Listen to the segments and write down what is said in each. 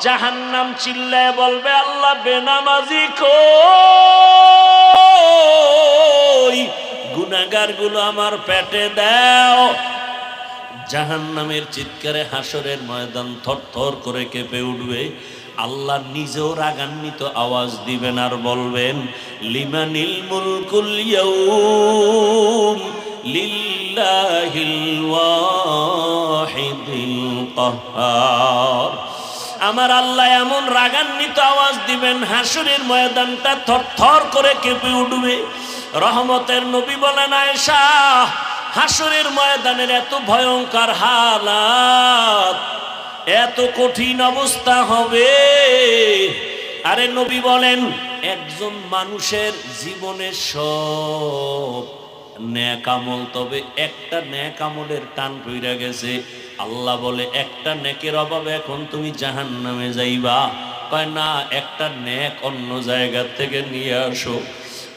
জাহান্নাম চিল্লায় বলবে, আল্লাহ বেনামাজি কই, গুনাহগারগুলো আমার পেটে দাও। জাহান্নামের চিৎকারে হাসরের ময়দান থরথর করে কেঁপে উঠবে। আল্লাহ নিজেও রাগান্বিত আওয়াজ দিবেন আর বলবেন, লিমানিল মুলকুল ইয়াউম লিল্লাহিল ওয়াহিদিল কাহ্হার। আমার আল্লাহ এমন রাগান্বিত আওয়াজ দিবেন, হাসরের ময়দানটা থরথর করে কেঁপে উঠবে। রহমতের নবী বলেন, আয়েশা, হাসরের ময়দানের এত ভয়ঙ্কর হালাত, এত কঠিন অবস্থা হবে। আরে নবী বলেন, একজন মানুষের জীবনে সব নেক আমল, তবে একটা নেক আমলের টান পইরা গেছে। আল্লাহ বলে, একটা নেকের অভাবে এখন তুমি জাহান্নামে যাইবা। কয় না, একটা নেক অন্য জায়গা থেকে নিয়ে আসো।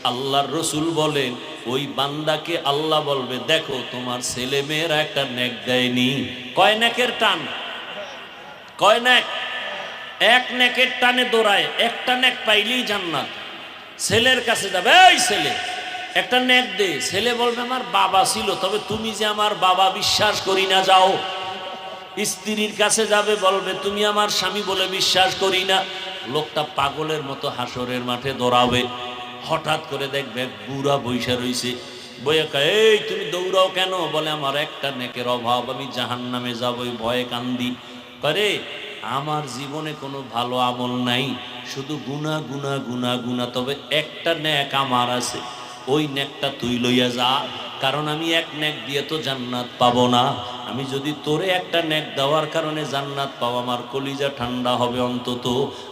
আল্লাহর রসুল বলেন, ওই বান্দাকে আল্লাহ বলবে, দেখো তোমার ছেলে মেয়েরা একটা নেক দেয়নি। কয় নেকের টান? কয় নেক? এক নেকের টানে দৌড়ায়, একটা নেক পাইলেই জান্নাত। ছেলের কাছে যাবে, এই ছেলে একটা নেক দে। ছেলে বলবে, আমার বাবা ছিল, তবে তুমি যে আমার বাবা বিশ্বাস করি না, যাও। স্ত্রীর কাছে যাবে, বলবে, তুমি আমার স্বামী বলে বিশ্বাস করি না। লোকটা পাগলের মতো হাসরের মাঠে দৌড়াবে। হঠাৎ করে দেখবে বুড়া বৈশা রইছে, বইয়া কয়, এই তুমি দৌড়াও কেন? বলে, আমার একটা নেকের অভাব, আমি জাহান্নামে যাবই, ভয়ে কান্দি। করে, আমার জীবনে কোনো ভালো আমল নাই, শুধু গুনাহ গুনাহ গুনাহ গুনাহ, তবে একটা নেক আমার আছে, ওই নেকটা তুই লইয়া যা। কারণ আমি এক নেক দিয়ে তো জান্নাত পাবো না। আমি যদি তোরে একটা নেক দেওয়ার কারণে জান্নাত পাও, আমার কলিজা ঠান্ডা হবে। অন্তত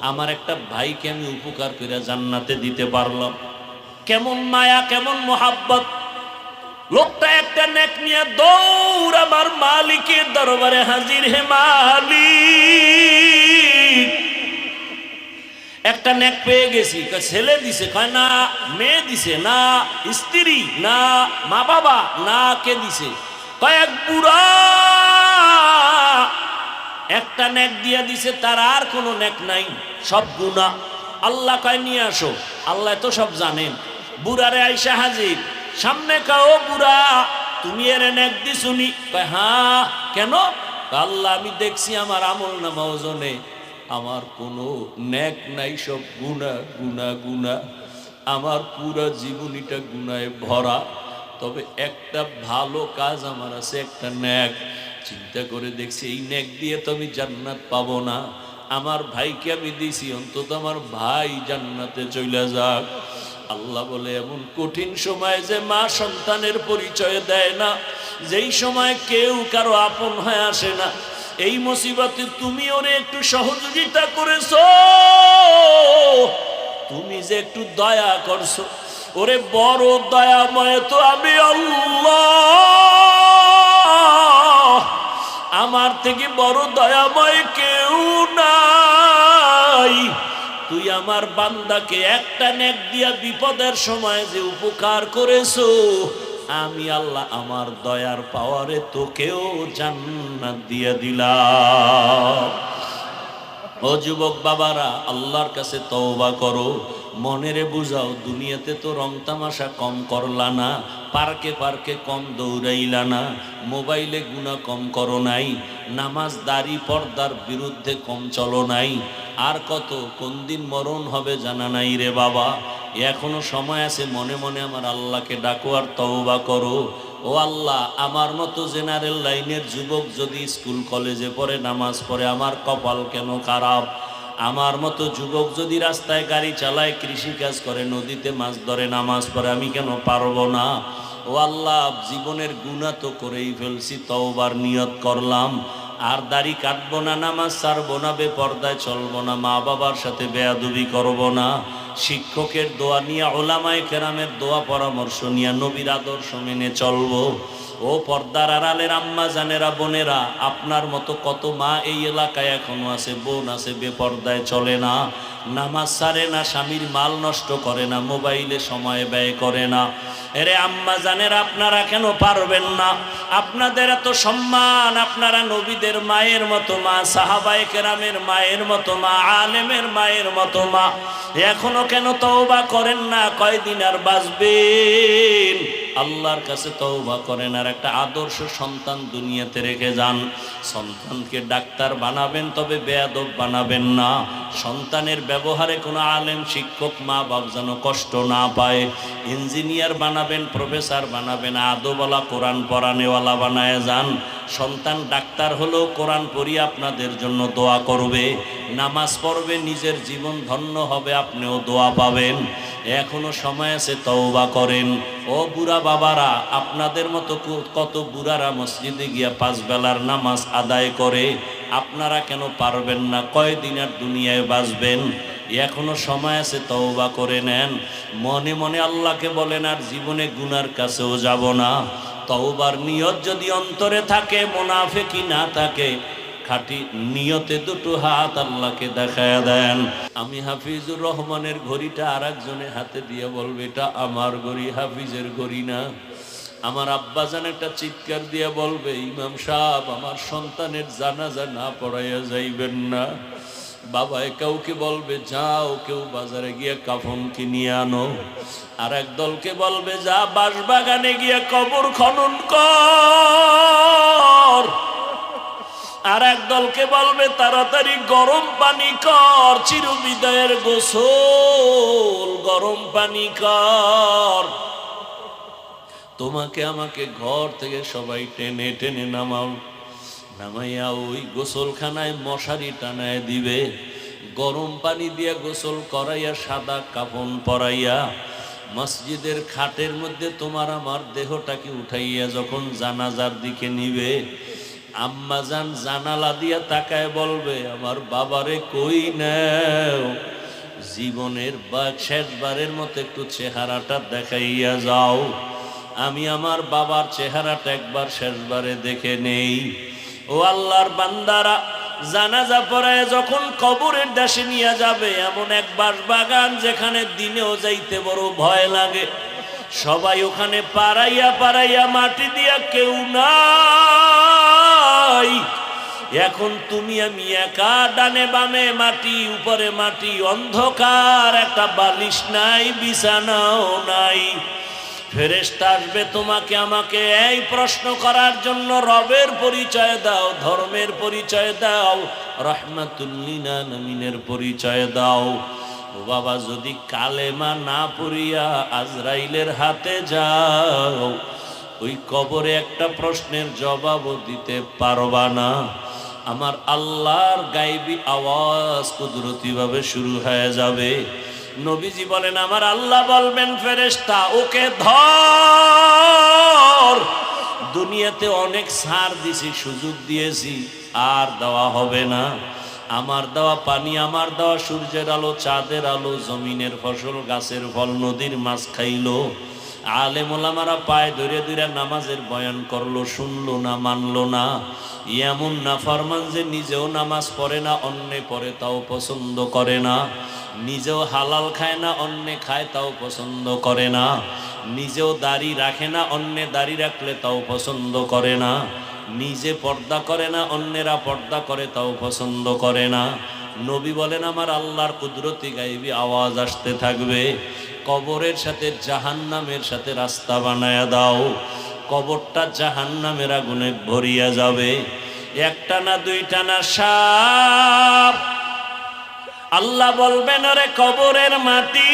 আমার একটা ভাইকে আমি উপকার করে জান্নাতে দিতে পারলাম। কেমন মায়া, কেমন মোহাব্বত! লোকটা একটা নেক নিয়ে দৌড় আমার মালিকের দরবারে হাজির। হে মালিক, একটা নেক পেয়ে গেছি। ছেলে দিছে? কয় না। মেয়ে দিছে? না। স্ত্রী? না। মা বাবা? না। কে দিছে? কয়েক বুড়া একটা নেক দিয়া দিছে, তার আর কোনো নেক নাই, সব গুনাহ। আল্লাহ কয়, নিয়ে আসো। আল্লাহ তো সব জানেন। বুড়ারে আইসা হাজির সামনে। কাও বুড়া, তুমি এর নেক দিছুনি? কয়, হ্যাঁ। কেন? আল্লাহ, আমি দেখছি আমার আমল নামা ওজনে আমার কোনো নেক নাই, সব গুনাহ গুনাহ গুনাহ। আমার পুরা জীবনীটা গুনাহে ভরা, তবে একটা ভালো কাজ আমার আছে, একটা নেক। চিন্তা করে দেখছি, এই নেক দিয়ে তো আমি জান্নাত পাবো না। আমার ভাইকে আমি দিছি, অন্তত আমার ভাই জান্নাতে চলে যাক। আল্লাহ বলে, এমন কঠিন সময় যে মা সন্তানের পরিচয় দেয় না, যেই সময় কেউ কারো আপন হয়ে আসে না, এই মুসিবতে তুমি ওরে একটু সহযোগিতা করেছো, তুমি যে একটু দয়া করছো, ওরে বড় দয়াময় তো আমি আল্লাহ। আমার থেকে বড় দয়াময় কেউ নাই। তুই আমার বান্দাকে একটা নেক দিয়া বিপদের সময় যে উপকার করেছো, আমি আল্লাহ আমার দয়ার পাওয়ারে তোকেও জান্নাত দিয়ে দিলাম। ও যুবক বাবারা, আল্লাহর কাছে তওবা করো, মনেরে বুঝাও, দুনিয়াতে তো রং তামাশা কম করলা না, পার্কে পার্কে কম দৌড়াইলা না, মোবাইলে গুনাহ কম করো নাই, নামাজ দাড়ি পর্দার বিরুদ্ধে কম চলো নাই। আর কত, কোন দিন মরণ হবে জানা নাই রে বাবা। এখনো সময় আছে, মনে মনে আমার আল্লাহকে ডাকো আর তওবা করো। ও আল্লাহ, আমার মতো জেনারেল লাইনের যুবক যদি স্কুল কলেজে পড়ে, নামাজ পড়ে, আমার কপাল কেন খারাপ। আমার মতো যুবক যদি রাস্তায় গাড়ি চালায়, কৃষিকাজ করে, নদীতে মাছ ধরে, নামাজ পড়ে, আমি কেন পারবো না? ও আল্লাহ, জীবনের গুনাহ তো করেই ফেলছি, তওবার নিয়ত করলাম। আর দাড়ি কাটবো না, নামাজ ছাড়বো না, বেপর্দায় চলবো না, মা বাবার সাথে বেয়াদবি করবো না, শিক্ষকের দোয়া নিয়ে, ওলামায়ে কেরামের দোয়া পরামর্শ নিয়ে, নবীর আদর্শ মেনে চলবো। ও পর্দার আড়ালের আম্মা জানেরা, বোনেরা, আপনার মতো কত মা এই এলাকায় এখনো আছে, বোন আছে বেপর্দায় চলে না, নামাজ ছাড়ে না, স্বামীর মাল নষ্ট করে না, মোবাইলে সময় ব্যয় করে না। এরে আম্মা জানেরা, আপনারা কেন পারবেন না? আপনাদের এত সম্মান, আপনারা নবীদের মায়ের মতো মা, সাহাবায়ে কেরামের মায়ের মতো মা, আলেমের মায়ের মতো মা, এখনো কেন তওবা করেন না? কয়দিন আর বাঁচবেন? আল্লাহর কাছে তওবা করেন আর একটা আদর্শ সন্তান দুনিয়াতে রেখে যান। সন্তানকে ডাক্তার বানাবেন, তবে বেয়াদব বানাবেন না। সন্তানের ব্যবহারে কোনো আলেম শিক্ষক মা বাপ যেন কষ্ট না পায়। ইঞ্জিনিয়ার বানাবেন, প্রফেসর বানাবেন, আদবওয়ালা কোরআন পড়ানেওয়ালা বানায় যান। সন্তান ডাক্তার হলেও কোরআন পড়িয়ে আপনাদের জন্য দোয়া করবে, নামাজ পড়বে, নিজের জীবন ধন্য হবে, আপনিও দোয়া পাবেন। এখনো সময় আছে, তওবা করেন। ও বুড়া বাবারা, আপনাদের মতো কত বুড়ারা মসজিদে গিয়া 5 বেলার নামাজ আদায় করে, আপনারা কেন পারবেন না? কয়দিন আর দুনিয়ায় বাঁচবেন? এখনো সময় আছে, তওবা করে নেন। মনে মনে আল্লাহকে বলেন, আর জীবনে গুনার কাছেও যাব না। তওবার নিয়ত যদি অন্তরে থাকে, মুনাফিকি না থাকে, খাঁটি নিয়তে দুটো হাত আল্লাহকে দেখায় দেন। আমি হাফিজুর রহমানের ঘড়িটা আর একজনের হাতে দিয়ে বলবে, এটা আমার ঘড়ি, হাফিজের ঘড়ি না। আমার আব্বাজান একটা চিৎকার দিয়ে বলবে, ইমাম সাহেব, আমার সন্তানের জানাজা না পড়াইয়া যাইবেন না। বাবায় কাউকে বলবে, যাও কেউ বাজারে গিয়ে কাফন কিনিয়ে আনো। আর এক দলকে বলবে, যা বাঁশবাগানে গিয়ে কবর খনন কর। আর এক দলকে বলবে, তাড়াতাড়ি গরম পানি কর, চিরবিদায়ের গোসল, গরম পানি কর। তোমাকে আমাকে ঘর থেকে সবাই টেনে টেনে নামাইয়া ওই গোসলখানায় মশারি টানায় দিবে, গরম পানি দিয়ে গোসল করাইয়া, সাদা কাফন পরাইয়া, মসজিদের খাটের মধ্যে তোমার আমার দেহটাকে উঠাইয়া যখন জানাজার দিকে নিবে, আম্মাজান জানালা দিয়া তাকায় বলবে, আমার বাবারে কই নাও, জীবনের শেষবারের মতো একটু চেহারাটা দেখাইয়া যাও। আমি আমার বাবার চেহারাটা একবার শেষবারে দেখে নেই। ও আল্লাহর বান্দারা, জানাজা পড়ায় যখন কবরের দেশে নিয়ে যাবে, এমন এক বাঁশবাগান যেখানে দিনেও যাইতে বড় ভয় লাগে, সবাই ওখানে পাড়াইয়া পাড়াইয়া মাটি দিয়া, কেউ নাই। এখন তুমি আমি একা, ডানে বামে মাটি, উপরে মাটি, অন্ধকার, একটা বালিশ নাই, বিছানাও নাই। ফেরেশতা আসবে তোমাকে আমাকে এই প্রশ্ন করার জন্য, রবের পরিচয় দাও, ধর্মের পরিচয় দাও, রাহমাতুল লিল আলামিনের পরিচয় দাও। ও বাবা, যদি কালেমা না পড়িয়া আজরাইলের হাতে যাও, ওই কবরে একটা প্রশ্নের জবাবও দিতে পারবা না। আমার আল্লাহর গায়বী আওয়াজ কুদরতি ভাবে শুরু হয়ে যাবে। নবীজি বলেন, আমার আল্লাহ বলবেন, ফেরেশতা ওকে ধর। দুনিয়াতে অনেক ছাড় দিছি, সুযোগ দিয়েছি, আর দেওয়া হবে না। আমার দেওয়া পানি, আমার দেওয়া সূর্যের আলো, চাঁদের আলো, জমিনের ফসল, গাছের ফল, নদীর মাছ খাইলো। আলেম ওলামারা পায়ে ধরে ধরে নামাজের বয়ান করলো, শুনলো না, মানলো না। এমন নাফরমান যে নিজেও নামাজ পড়ে না, অন্যে পড়ে তাও পছন্দ করে না। নিজেও হালাল খায় না, অন্যে খায় তাও পছন্দ করে না। নিজেও দাড়ি রাখে না, অন্যে দাড়ি রাখলে তাও পছন্দ করে না। নিজে পর্দা করে না, অন্যেরা পর্দা করে তাও পছন্দ করে না। নবী বলেন, আমার আল্লাহর কুদরতি গায়বী আওয়াজ আসতে থাকবে, কবরের সাথে জাহান্নামের সাথে রাস্তা বানায়া দাও। কবরটা জাহান্নামের আগুনে ভরিয়া যাবে। একটা না, দুইটা না, সাপ। আল্লাহ বলবেন, আরে কবরের মাটি,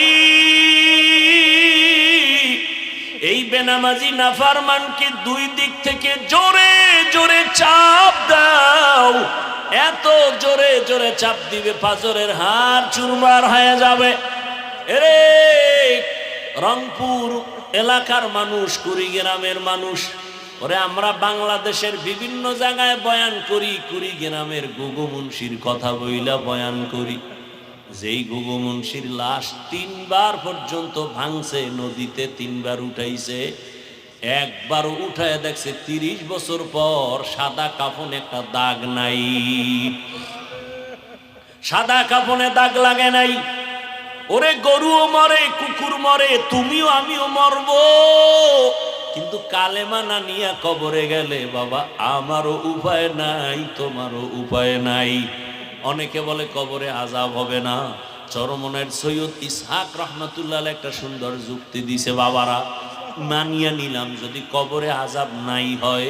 এই বেনামাজি নাফরমানকে দুই দিক থেকে জোরে জোরে চাপ দাও। এত জোরে জোরে চাপ দিবে, পাঁজরের হাড় চুরমার হয়ে যাবে। এরে রংপুর এলাকার মানুষ, কুড়িগ্রামের মানুষ, ওরে আমরা বাংলাদেশের বিভিন্ন জায়গায় বয়ান করি, কুড়িগ্রামের গুগু মুন্সির কথা বইলা বয়ান করি। যেই গুগু মুন্সির লাশ 3 বার পর্যন্ত ভাঙছে, নদীতে 3 বার উঠাইছে, একবার উঠায় দেখছে 30 বছর পর সাদা কাফনে একটা দাগ নাই, সাদা কাফনে দাগ লাগে নাই। ওরে গরুও মরে, কুকুর মরে, তুমিও আমিও মরব, কিন্তু কালেমা না নিয়ে কবরে গেলে বাবা আমারও উপায় নাই, তোমারও উপায় নাই। অনেকে বলে কবরে আযাব হবে না। চরমনের সৈয়দ ইসহাক রহমাতুল্লাহ একটা সুন্দর যুক্তি দিছে, বাবারা মানিয়ে নিলাম যদি কবরে আযাব নাই হয়,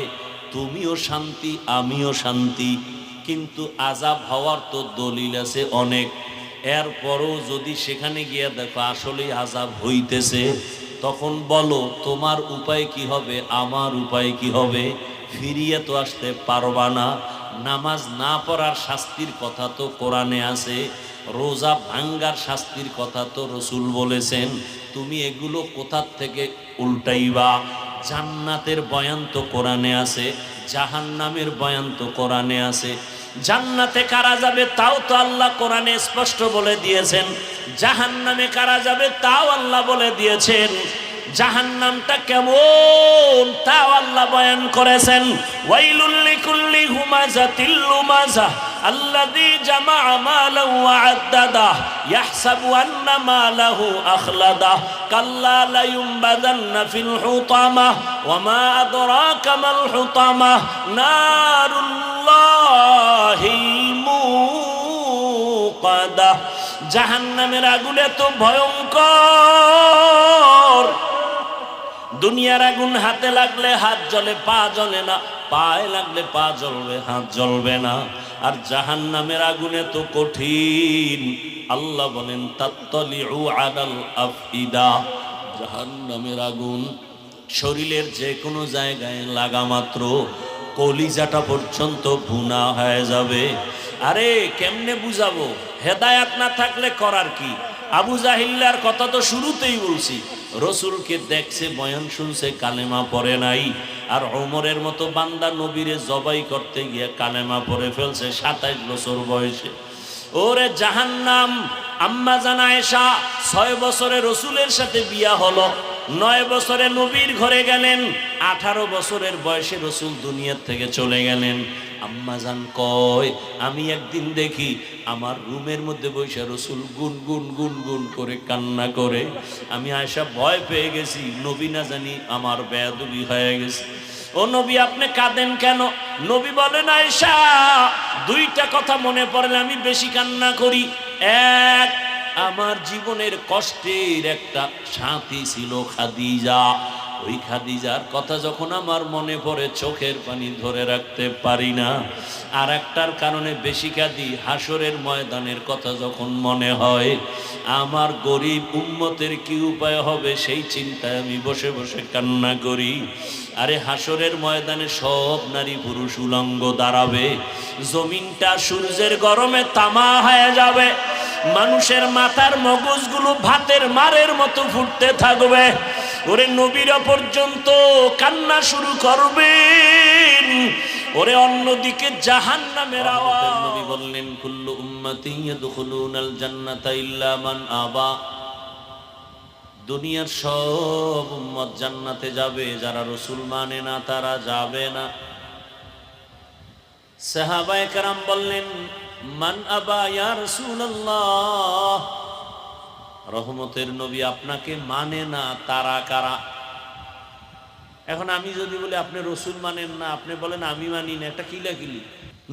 তুমিও শান্তি আমিও শান্তি, কিন্তু আযাব হওয়ার তো দলিল আছে অনেক। এরপরও যদি সেখানে গিয়ে দেখো আসলেই আযাব হইতেছে, তখন বলো তোমার উপায় কি হবে, আমার উপায় কি হবে? ফিরিয়ে তো আসতে পারবা না। নামাজ না পড়ার শাস্তির কথা তো কোরআনে আছে, রোজা ভাঙ্গার শাস্তির কথা তো রসুল বলেছেন, তুমি এগুলো কোথার থেকে উল্টাইবা? জান্নাতের বয়ান তো কোরআনে আছে, জাহান্নামের বয়ান তো কোরআনে আছে। জান্নাতে কারা যাবে তাও তো আল্লাহ কোরআনে স্পষ্ট বলে দিয়েছেন, জাহান্নামে কারা যাবে তাও আল্লাহ বলে দিয়েছেন। জাহান্নামটা কেমন তাও আল্লাহ বয়ান করেছেন। ওয়াইলুল লিকুল্লি হুমাযাতিল লুমাযা আল্লাযী জামাআ মালান ওয়া আদ্দাদা ইয়াহসাবু আন্না মালাহু আখলাদা কাল্লা লা ইউনবাযান্না ফিল হুতামাহ ওয়া মা আদরাকা মাল হুতামাহ নারুল্লাহিল মুকাদা। জাহান্নামের আগুন এত ভয়ঙ্কর, দুনিয়ার আগুন হাতে লাগলে হাত জ্বলে পা জ্বলে না, পায়ে লাগলে পা জ্বলবে হাত জ্বলবে না। আর জাহান্নামের আগুন এত কঠিন, আল্লাহ বলেন তাত্তালিউ আলাল আফইদা। জাহান্নামের আগুন শরীরের যে কোনো জায়গায় লাগা মাত্র কলিজাটা পর্যন্ত ভুনা হয়ে যাবে। আরে কেমনে বুঝাবো? হেদায়াত না থাকলে করার কি? আবু জাহিল্লার কথা তো শুরুতেই বলছি, রসুলকে দেখছে, বয়ান শুনছে, কালেমা পড়ে নাই। আর ওমরের মতো বান্দা নবীরে জবাই করতে গিয়ে কালেমা পড়ে ফেলছে 27 বছর বয়সে। ওরে জাহান্নাম! আম্মা জান আয়েশা 6 বছরে রসুলের সাথে বিয়া হলো, 9 বছরে নবীর ঘরে গেলেন, 18 বছরের বয়সে রসুল দুনিয়ার থেকে চলে গেলেন। আম্মা জান কয় আমি একদিন দেখি আমার রুমের মধ্যে বসে রসুল গুন গুন গুন গুন করে কান্না করে। আমি আয়েশা ভয় পেয়ে গেছি, নবী না জানি আমার বেয়াদবি হয়ে গেছে। ও নবী আপনি কাঁদেন কেন? নবী বলেন আয়েশা দুইটা কথা মনে পড়লে আমি বেশি কান্না করি। এক, আমার জীবনের কষ্টের একটা সাথী ছিল খাদিজা, ওই খাদিজার কথা যখন আমার মনে পড়ে চোখের পানি ধরে রাখতে পারি না। আর একটার কারণে বেশি কাঁদি, হাসরের ময়দানের কথা যখন মনে হয়, আমার গরিব উম্মতের কি উপায় হবে সেই চিন্তায় আমি বসে বসে কান্না করি। আরে হাসরের ময়দানে সব নারী পুরুষ উলঙ্গ দাঁড়াবে, জমিনটা সূর্যের গরমে তামা হয়ে যাবে, মানুষের মাথার মগজগুলো ভাতের মারের মতো ফুটতে থাকবে। ওরে নবীরা পর্যন্ত কান্না শুরু করবেন। ওরে অন্যদিকে জাহান্নামের আওয়াজ। নবী বললেন কুল্লু উম্মতি ইয়াদখুলুনাল জান্নাতা ইল্লা মান আবা। দুনিয়ার সব উম্মত জান্নাতে যাবে, যারা রাসূল মানে না তারা যাবে না। সাহাবায়ে কেরাম বললেন মান আবা ইয়া রাসূলুল্লাহ, রহমতের নবী আপনাকে মানে না তারা কারা? এখন আমি যদি বলি আপনি রসুল মানেন না, আপনি বলেন আমি মানি না, একটা কিলাকিলি।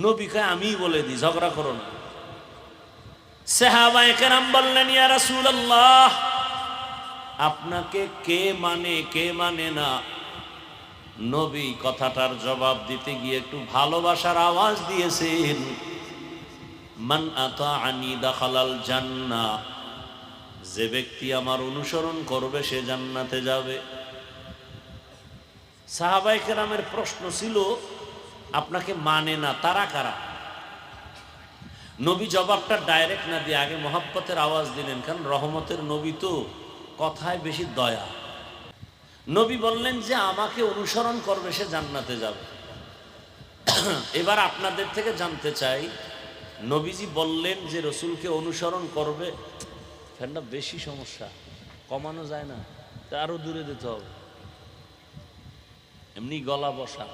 নবী কয় আমিই বলে দিই, ঝগড়া করো না। সাহাবায়ে কেরাম বললেন ইয়া রাসূলুল্লাহ আপনাকে কে মানে কে মানে না? নবী কথাটার জবাব দিতে গিয়ে একটু ভালোবাসার আওয়াজ দিয়েছেন, মান আতাআনি দাখালাল জান্নাহ, যে ব্যক্তি আমার অনুসরণ করবে সে জান্নাতে যাবে। সাহাবায়ে কেরামের প্রশ্ন ছিল আপনাকে মানে না তারা কারা? নবী জবাবটা ডাইরেক্ট না দিয়ে আগে মহব্বতের আওয়াজ দিলেন, কারণ রহমতের নবী তো কথায় বেশি দয়া। নবী বললেন যে আমাকে অনুসরণ করবে সে জান্নাতে যাবে। এবার আপনাদের থেকে জানতে চাই, নবীজি বললেন যে রসুলকে অনুসরণ করবে, ফ্যানটা বেশি সমস্যা, কমানো যায় না, তা আরো দূরে দিতে হবে। এমনি গলা বসা,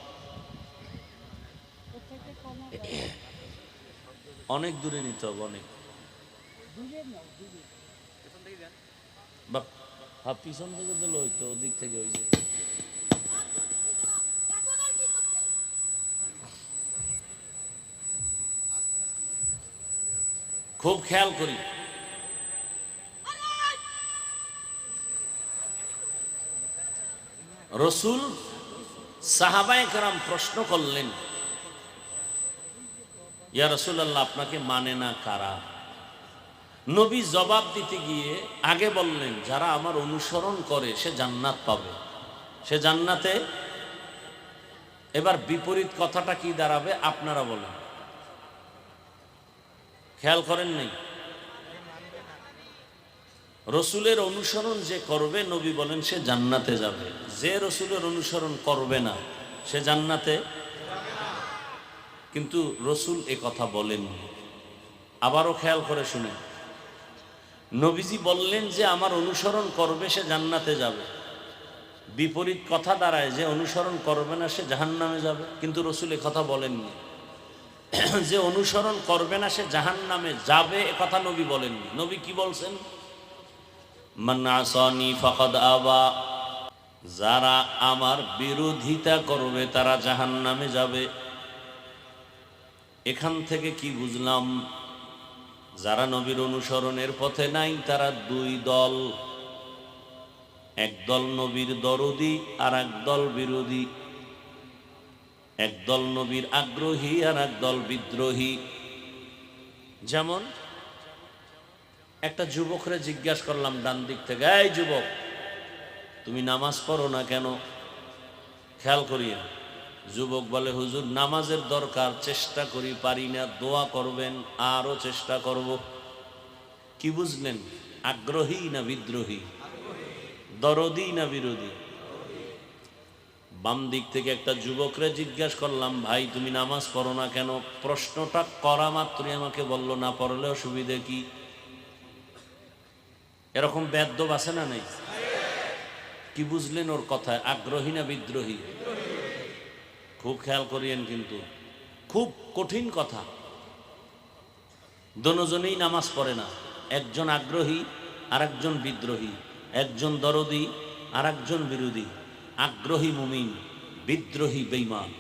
অনেক দূরে নিতে হবে, অনেক পিছন থেকে দিলে হইতো, ওদিক থেকে ওই যে খুব খেয়াল করি। রসুল সাহাবায়ে কেরাম প্রশ্ন করলেন, ইয়া রাসূলুল্লাহ আপনাকে মানে না কারা? নবী জবাব দিতে গিয়ে আগে বললেন, যারা আমার অনুসরণ করে সে জান্নাত পাবে, সে জান্নাতে। এবার বিপরীত কথাটা কি দাঁড়াবে আপনারা বলেন, খেয়াল করেন নাই? রসুলের অনুসরণ যে করবে নবী বলেন সে জান্নাতে যাবে, যে রসুলের অনুসরণ করবে না সে জান্নাতে। কিন্তু রসুল এ কথা বলেননি। আবারও খেয়াল করে শুনেন, নবীজি বললেন যে আমার অনুসরণ করবে সে জান্নাতে যাবে, বিপরীত কথা দাঁড়ায় যে অনুসরণ করবে না সে জাহান্নামে যাবে। কিন্তু রসুল এ কথা বলেননি, যে অনুসরণ করবে না সে জাহান্নামে যাবে এ কথা নবী বলেননি। নবী কি বলছেন? মান আসানি ফাকাদ আবা, যারা আমার বিরোধিতা করবে তারা জাহান্নামে যাবে। এখান থেকে কি বুঝলাম? যারা নবীর অনুসরণের পথে নাই তারা দুই দল, একদল নবীর দরদি আর একদল বিরোধী, একদল নবীর আগ্রহী আর একদল বিদ্রোহী। যেমন একটা যুবকরে জিজ্ঞাসা করলাম ডান দিক থেকে, এই যুবক তুমি নামাজ পড়ো না কেন? খেয়াল করিয়ে যুবক বলে, হুজুর নামাজের দরকার, চেষ্টা করি পারি না, দোয়া করবেন। আরো চেষ্টা করব। কি বুঝলেন? আগ্রহী না বিদ্রোহী, দরদি না বিরোধী? বাম দিক থেকে একটা যুবকরে জিজ্ঞাসা করলাম, ভাই তুমি নামাজ পড়ো না কেন? প্রশ্নটা করা মাত্রই আমাকে বলল, না পড়লে অসুবিধে কি? এরকম বেদ্যব আছে না নাই? কি বুঝলেন ওর কথায়, আগ্রহী না বিদ্রোহী? খুব খেয়াল করিয়েন, কিন্তু খুব কঠিন কথা। দুজনেই নামাজ পড়ে না, একজন আগ্রহী আর একজন বিদ্রোহী, একজন দরদি আর একজন বিরোধী। আগ্রহী মুমিন, বিদ্রোহী বেঈমান।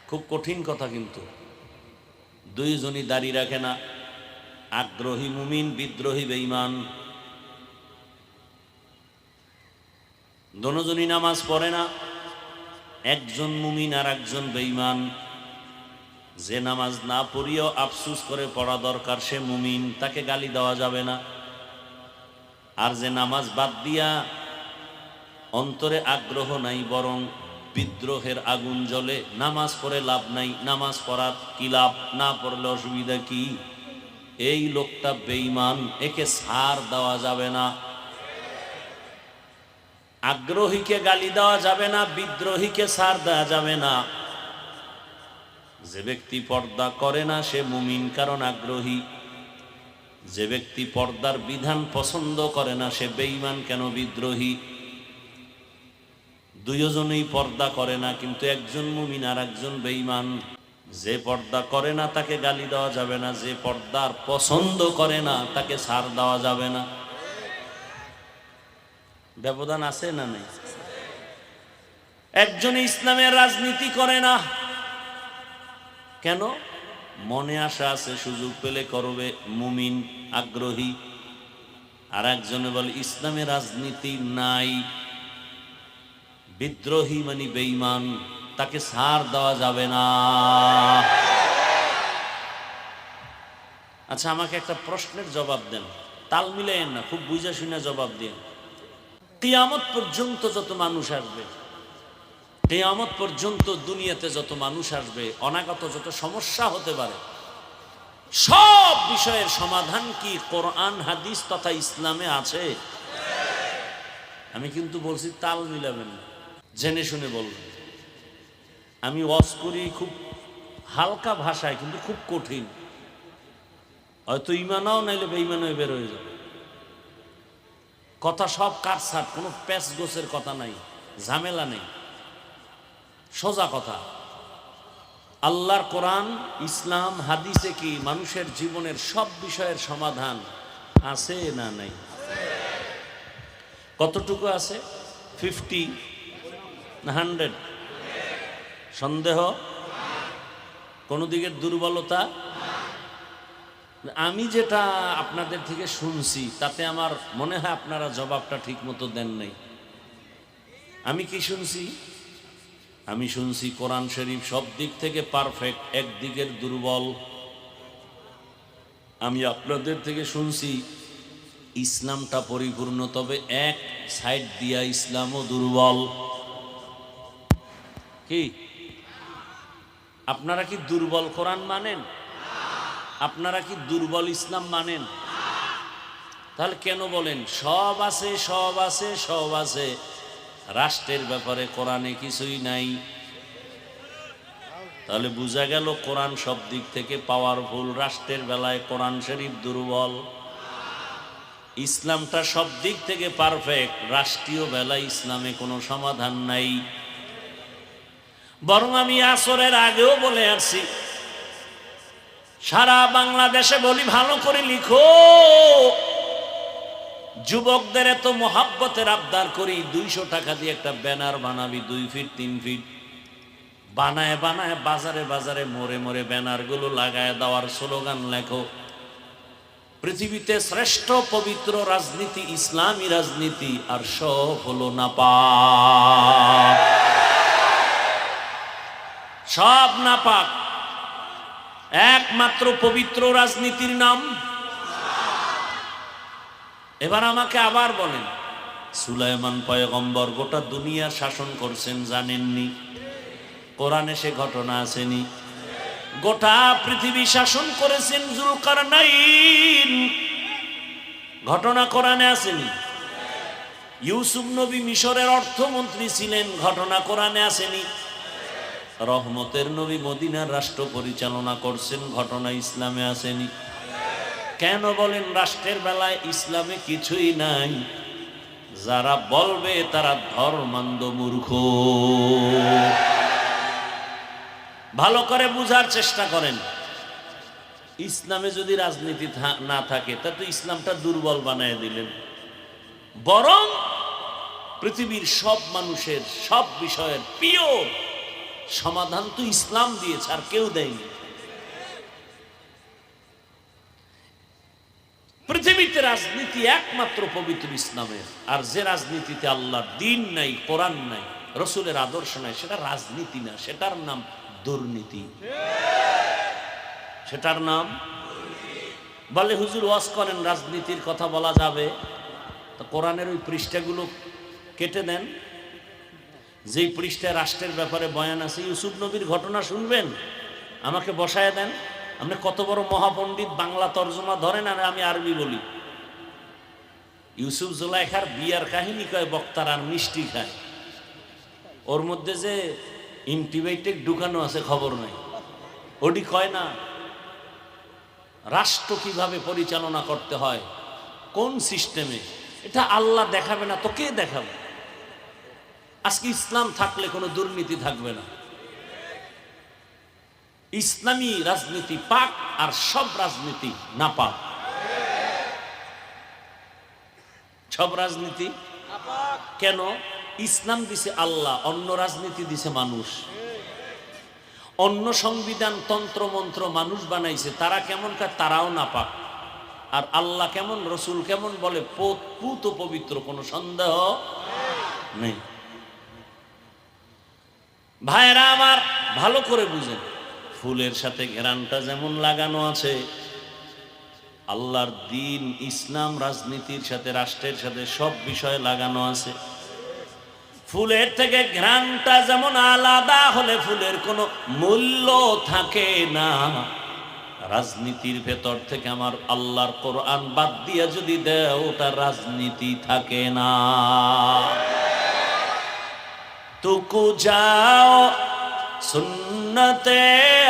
খুব কঠিন কথা, কিন্তু দুইজনই দাড়ি রাখে না, আগ্রহী মুমিন, বিদ্রোহী বেঈমান। দুজনই নামাজ পড়ে না, একজন মুমিন আর একজন বেঈমান। যে নামাজ না পড়িয়েও আফসুস করে পড়া দরকার সে মুমিন, তাকে গালি দেওয়া যাবে না। আর যে নামাজ বাদ দিয়া অন্তরে আগ্রহ নাই, বরং বিদ্রোহের আগুন জ্বলে, নামাজ পড়ে লাভ নাই, নামাজ পড়ার কি লাভ, না পড়লে অসুবিধা কি? এই লোকটা বেঈমান, একে ছাড় দেওয়া যাবে না। আগ্রহীকে গালি দেওয়া যাবে না, বিদ্রোহীকে ছাড় দেওয়া যাবে না। যে ব্যক্তি পর্দা করে না সে মুমিন, কারণ আগ্রহী। যে ব্যক্তি পর্দার বিধান পছন্দ করে না সে বেঈমান, কেন বিদ্রোহী। দুইজনেই পর্দা করে না, কিন্তু একজন মুমিন আর একজন বেঈমান। যে পর্দা করে না তাকে গালি দেওয়া যাবে না, যে পর্দার পছন্দ করে না তাকে ছাড় দেওয়া যাবে না। ব্যবধান আছে না নেই? একজন ইসলামের রাজনীতি করে না, কেন? মনে আশা আছে, সুযোগ পেলে করবে, মুমিন, আগ্রহী। আর একজনে বলে ইসলামের রাজনীতি নাই, বিদ্রোহী মানে বেঈমান, তাকে ছাড় দেওয়া যাবে না। আচ্ছা, আমাকে একটা প্রশ্নের জবাব দেন, তাল মিলাইয়েন না, খুব বুঝা শুনে জবাব দেন। কিয়ামত পর্যন্ত যত মানুষ আসবে, কিয়ামত পর্যন্ত দুনিয়াতে যত মানুষ আসবে, অনাগত যত সমস্যা হতে পারে, সব বিষয়ের সমাধান কি কোরআন, হাদিস তথা ইসলামে আছে? আমি কিন্তু বলছি তাল মিলাবেন না, জেনে শুনে বলবেন। আমি ওয়াজ করি খুব হালকা ভাষায়, কিন্তু খুব কঠিন। হয়তো ইমানাও নাইলে বেঈমানও বের হয়ে যাবে। কথা সব কাটছাট, কোনো প্যাচ গোছের কথা নাই। ঝামেলা নেই, সোজা কথা। আল্লাহর কোরআন, ইসলাম, হাদিসে কি মানুষের জীবনের সব বিষয়ের সমাধান আছে না নাই? কতটুকু আছে? 50 না 100? সন্দেহ? কোনো দিকের দুর্বলতা? আমি যেটা আপনাদের থেকে শুনছি তাতে আমার মনে হয় আপনারা জবাবটা ঠিক মতো দেন নাই। আমি কি শুনছি? আমি শুনছি কোরআন শরীফ সব দিক থেকে পারফেক্ট, একদিকের দুর্বল। আমি আপনাদের থেকে শুনছি ইসলামটা পরিপূর্ণ, তবে এক সাইড দিয়া ইসলামও দুর্বল। কি আপনারা কি দুর্বল কোরআন মানেন? আপনারা কি দুর্বল ইসলাম মানেন? তাহলে কেন বলেন সব আছে, সব আছে, সব আছে, রাষ্ট্রের ব্যাপারে কোরআনে কিছুই নাই? তাহলে বোঝা গেল কোরআন সব দিক থেকে পাওয়ারফুল, রাষ্ট্রের বেলায় কোরআন শরীফ দুর্বল। ইসলামটা সব দিক থেকে পারফেক্ট, রাষ্ট্রীয় বেলায় ইসলামে কোনো সমাধান নাই। বরং আমি আসরের আগেও বলে আসছি, সারা বাংলাদেশে বলি ভালো করে লিখো, যুবকদের এত মোহাব্বতের আবদার করি, 200 টাকা দিয়ে একটা ব্যানার বানাবি 2 ফিট 3 ফিট, বানায় বানায় বাজারে বাজারে মোড়ে মোড়ে ব্যানারগুলো লাগায় দেওয়ার স্লোগান লেখো, পৃথিবীতে শ্রেষ্ঠ পবিত্র রাজনীতি ইসলামী রাজনীতি, আর সব হলো নাপাক, সব নাপাক। একমাত্র পবিত্র রাজনীতির নাম। এবার আমাকে আবার বলেন, সুলাইমান পয়গম্বর গোটা দুনিয়া শাসন করছেন, জানেননি? কোরআনে সে ঘটনা আসেনি? গোটা পৃথিবী শাসন করেছেন যুলকারনাইন, ঘটনা কোরআনে আসেনি? ইউসুফ নবী মিশরের অর্থমন্ত্রী ছিলেন, ঘটনা কোরআনে আসেনি? রহমতের নবী মদিনার রাষ্ট্র পরিচালনা করছেন, ঘটনা ইসলামে আসেনি? কেন বলেন রাষ্ট্রের বেলায় ইসলামে কিছুই নাই? যারা বলবে তারা ধর্মান্ধ মূর্খ। ভালো করে বুঝার চেষ্টা করেন, ইসলামে যদি রাজনীতি না থাকে তা তো ইসলামটা দুর্বল বানায় দিলেন। বরং পৃথিবীর সব মানুষের সব বিষয়ের পিওর সমাধান তো ইসলাম দিয়েছে, আর কেউ দেয়নি। পৃথিবীতে রাজনীতি একমাত্র পবিত্র ইসলামের, আর যে রাজনীতিতে আল্লাহর দ্বীন নাই, কোরআন নাই, রসুলের আদর্শ নাই, সেটা রাজনীতি না, সেটার নাম দুর্নীতি। সেটার নাম বলে হুজুর ওয়াজ করেন রাজনীতির কথা বলা যাবে, তো কোরআনের ওই পৃষ্ঠাগুলো কেটে দেন, যেই পৃষ্ঠায় রাষ্ট্রের ব্যাপারে বয়ান আছে। ইউসুফ নবীর ঘটনা শুনবেন, আমাকে বসায় দেন। আপনি কত বড় মহাপণ্ডিত, বাংলা তর্জমা ধরেন আর আমি আরবি বলি। ইউসুফ জুলাইখার বিয়ার কাহিনী কয় বক্তার, আর মিষ্টি খায়, ওর মধ্যে যে অ্যান্টিবায়োটিক ঢুকানো আছে খবর নাই, ওটি কয় না। রাষ্ট্র কিভাবে পরিচালনা করতে হয়, কোন সিস্টেমে, এটা আল্লাহ দেখাবে না তো কে দেখাবে? আজকে ইসলাম থাকলে কোনো দুর্নীতি থাকবে না। ইসলামী রাজনীতি পাক, আর সব রাজনীতি না পাক। সব রাজনীতি কেন? ইসলাম দিছে আল্লাহ, অন্য রাজনীতি দিছে মানুষ। অন্য সংবিধান তন্ত্র মন্ত্র মানুষ বানাইছে, তারা কেমন কাজ, তারাও না পাক। আর আল্লাহ কেমন, রসুল কেমন, বলে পুত পবিত্র, কোনো সন্দেহ নেই। ভাইরা আমার ভালো করে বুঝেন, ফুলের সাথে ঘেরানটা যেমন লাগানো আছে, আল্লাহর দ্বীন ইসলাম রাজনীতির সাথে, রাষ্ট্রের সাথে সব বিষয়ে লাগানো আছে। ফুলের থেকে ঘ্রাণটা যেমন আলাদা হলে ফুলের কোনো মূল্য থাকে না, রাজনীতির ভেতর থেকে আমার আল্লাহর কোরআন বাদ দিয়ে যদি দেও, ওটা রাজনীতি থাকে না। তুকু যাও সুন্নাত सुन्नते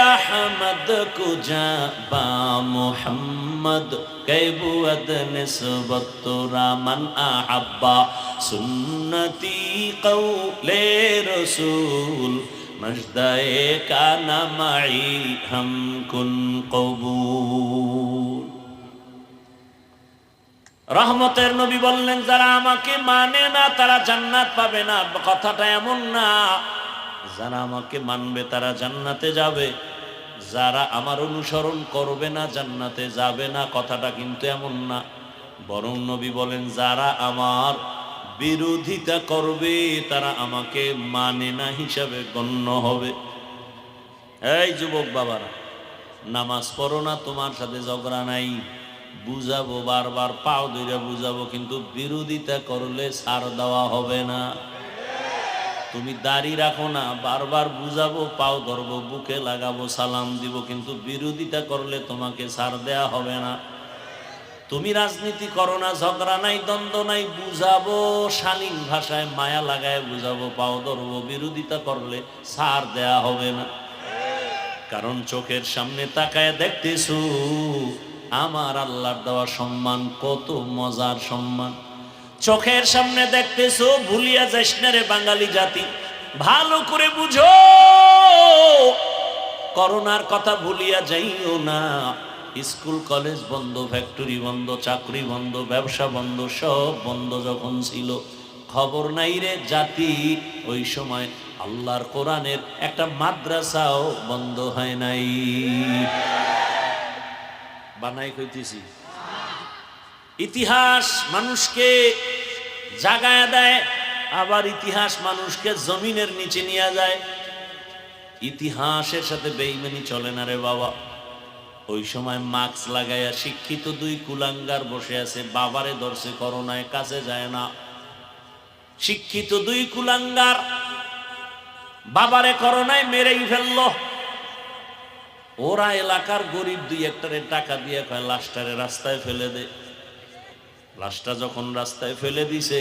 अहमद कुजा बा मोहम्मद कैबुअद निस्बत तुरा मन अहब्बा सुन्नती कौले रसूल मजदाए काना माई हम कुन कबूल। রহমতের নবী বললেন যারা আমাকে মানে না তারা জান্নাত পাবে না। কথাটা এমন না, যারা আমাকে মানবে তারা জান্নাতে যাবে, যারা আমার অনুসরণ করবে না জান্নাতে যাবে না। কথাটা কিন্তু এমন না, বরং নবী বলেন যারা আমার বিরোধিতা করবে তারা আমাকে মানে না হিসাবে গণ্য হবে। এই যুবক বাবারা, নামাজ পড়ো না, তোমার সাথে ঝগড়া নাই, বুঝাবো, বারবার পাও ধরে বুঝাবো, কিন্তু বিরোধিতা করলে ছাড় দেওয়া হবে না। তুমি দাড়ি রাখো না, বারবার বুঝাবো, পাও ধরবো, বুকে লাগাবো, সালাম দিব, কিন্তু বিরোধিতা করলে তোমাকে ছাড় দেয়া হবে না। তুমি রাজনীতি করো না, ঝগড়া নাই, দ্বন্দ্ব নাই, বুঝাবো, শালীন ভাষায় মায়া লাগায় বুঝাবো, পাও ধরবো, বিরোধিতা করলে ছাড় দেয়া হবে না। কারণ চোখের সামনে তাকায় দেখতেছো আমার আল্লাহর দেওয়া সম্মান কত মজার সম্মান। চোখের সামনে দেখতেছো, ভুলিয়া যাস না রে বাঙালি জাতি, ভালো করে বুঝো, করোনার কথা ভুলিয়া যাইও না। স্কুল কলেজ বন্ধ, ফ্যাক্টরি বন্ধ, চাকরি বন্ধ, ব্যবসা বন্ধ, সব বন্ধ যখন ছিল, খবর নাই রে জাতি, ওই সময় আল্লাহর কোরআনের একটা মাদ্রাসাও বন্ধ হয় নাই। বানাই কইতেছি, ইতিহাস মানুষকে জাগায় দেয়, আবার ইতিহাস মানুষকে জমিনের নিচে নিয়ে যায়। ইতিহাসের সাথে বেঈমানি চলে না রে বাবা। ওই সময় মাস্ক লাগাইয়া শিক্ষিত দুই কুলাঙ্গার বসে আছে, বাবারে ধরছে করোনায়, কাছে যায় না। শিক্ষিত দুই কুলাঙ্গার বাবারে করোনায় মেরেই ফেললো। ওরা এলাকার গরিব দুই একটারে টাকা দিয়ে কয় লাশটারে রাস্তায় ফেলে দে। লাশটা যখন রাস্তায় ফেলে দিছে,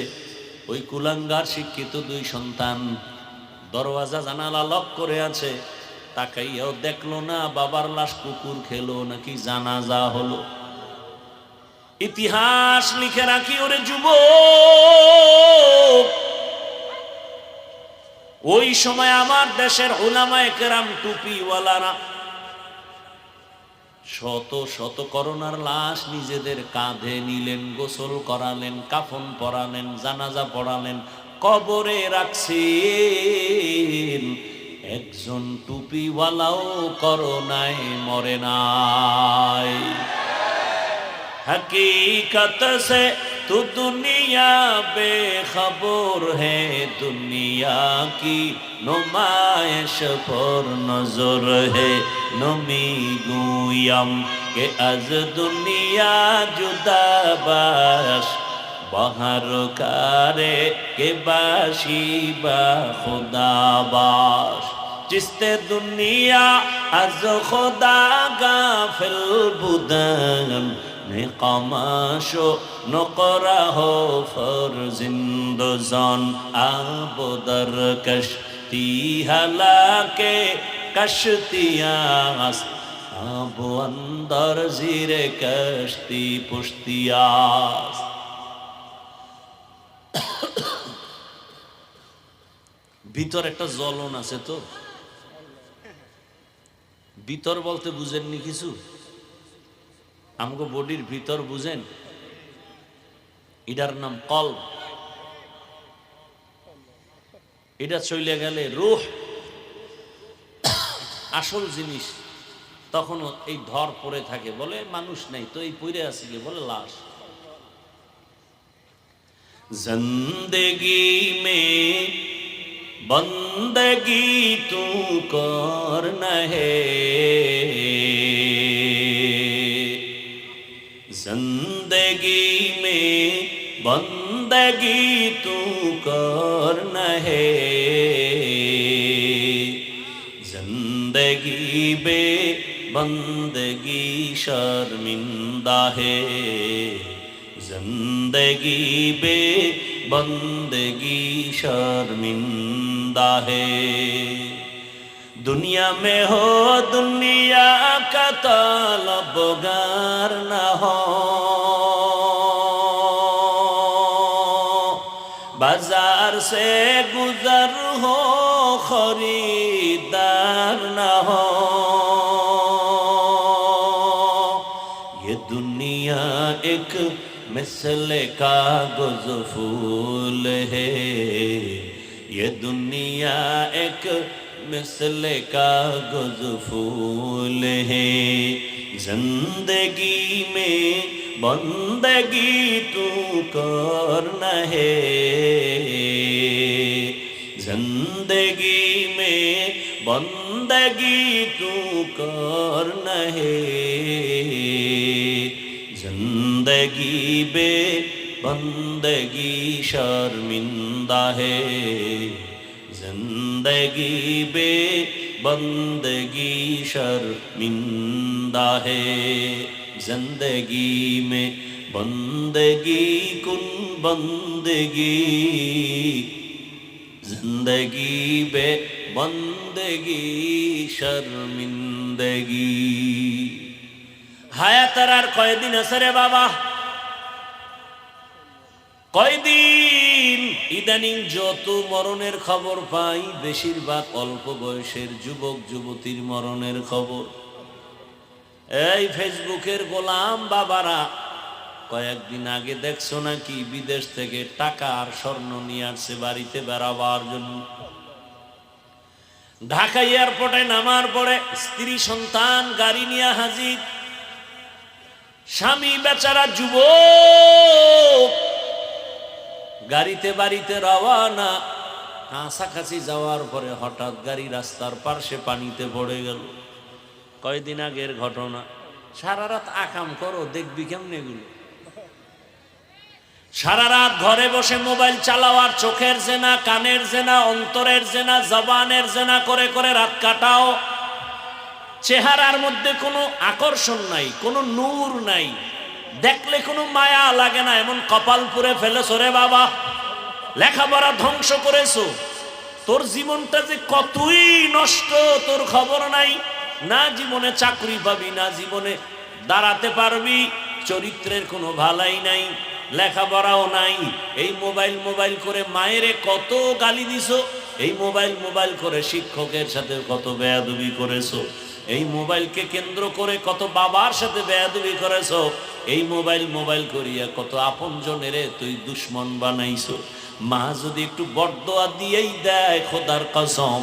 ওই কুলাঙ্গার শিক্ষিত দুই সন্তান দরওয়াজা জানালা লক করে আছে, তাকাইয়াও দেখলো না বাবার লাশ কুকুর খেলো নাকি জানাজা হলো। ইতিহাস লিখে রাখি ওরে যুবক, ওই সময় আমার দেশের উলামায়ে কেরাম টুপিওয়ালারা শত শত করোনার লাশ নিজেদের কাঁধে নিলেন, গোসল করালেন, কাফন পরালেন, জানাজা পড়ালেন, কবরে রাখছেন। একজন টুপিওয়ালাও করোনায় মরে নাই। हकीकत से तो दुनिया बेखबर है, दुनिया की नुमाइश पर नजर है। नमी गुयम के अज दुनिया जुदा बाश, बाहर कारे के बाशी बा खुदा बाश। जिसते दुनिया अज खुदा गाफिल बुदन, निकामाशो नकरा हो फरजिंदजान। आबदर कश्ती हलाके कश्तियास, आब अंदर जीरे कश्ती पुश्तियास। ভিতর একটা জ্বলন আছে তো, ভিতর বলতে বুঝেননি কিছু? আমগো বডির ভিতর বুঝেন, এটার নাম কলব। এটা চলে গেলে রূহ, আসল জিনিস, তখন এই ধর পড়ে থাকে, বলে মানুষ নাই তো, এই পড়ে আছে কি, বলে লাশ। জিন্দেগি মে बंदगी तू करना है, जिंदगी में बंदगी तू करना है। जिंदगी बे बंदगी शर्मिंदा है, जिंदगी बे बंदगी शर्मिंदा है। दुनिया में हो दुनिया का तलबगार न हो, बाजार से गुजर हो खरीदार न हो। ये दुनिया एक मिसल कागज फूल है, ये दुनिया एक मिसल कागज फूल है। जिंदगी में बंदगी तू करना है, जिंदगी में बंदगी तू करना है। जिंदगी बे बंदगी शर्मिंदा है, जिंदगी बे बंदगी शर्मिंदा है। जिंदगी में बंदगी कुन बंदगी, जिंदगी बे बंदगी शर्मिंदगी। হায়াতের আর কয়দিন আছে রে বাবা, কয়দিন? ইদানিং যত মরণের খবর পাই বেশিরভাগ অল্প বয়সের যুবক যুবতীর মরণের খবর। এই ফেসবুকের গোলাম বাবারা, কয়েকদিন আগে দেখছো নাকি বিদেশ থেকে টাকা আর স্বর্ণ নিয়ে আসছে বাড়িতে বেড়াবার জন্য। ঢাকা এয়ারপোর্টে নামার পরে স্ত্রী সন্তান গাড়ি নিয়ে হাজির, স্বামী বেচারা যুবক গাড়িতে বাড়িতে রওয়ানা। কাছাকাছি যাওয়ার পরে হঠাৎ গাড়ি রাস্তার পার্শ্বে পানিতে পড়ে গেল। কয়দিন আগের ঘটনা। সারা রাত আকাম করো, দেখবি কেমনে এগুলো। সারা রাত ঘরে বসে মোবাইল চালাও, আর চোখের জেনা, কানের জেনা, অন্তরের জেনা, জবানের জেনা করে করে রাত কাটাও। চেহারার মধ্যে কোনো আকর্ষণ নাই, কোনো নূর নাই, দেখলে কোনো মায়া লাগে না, এমন কপাল পুরে ফেলেছো রে বাবা। লেখাপড়া ধ্বংস করেছো, তোর জীবনটা যে কতই নষ্ট তোর খবর নাই। না জীবনে চাকরি পাবি, না জীবনে দাঁড়াতে পারবি, চরিত্রের কোনো ভালাই নাই, লেখাপড়াও নাই। এই মোবাইল মোবাইল করে মায়েরে কত গালি দিছো, এই মোবাইল মোবাইল করে শিক্ষকের সাথে কত বেয়াদবি করেছো, এই মোবাইলকে কেন্দ্র করে কত বাবার সাথে বেয়াদবি করেছো, এই মোবাইল মোবাইল করিয়া কত আপনজনের তুই দুশ্মন বানাইছো। মা যদি একটু বরদোয়া দিয়েই দেয়, খোদার কসম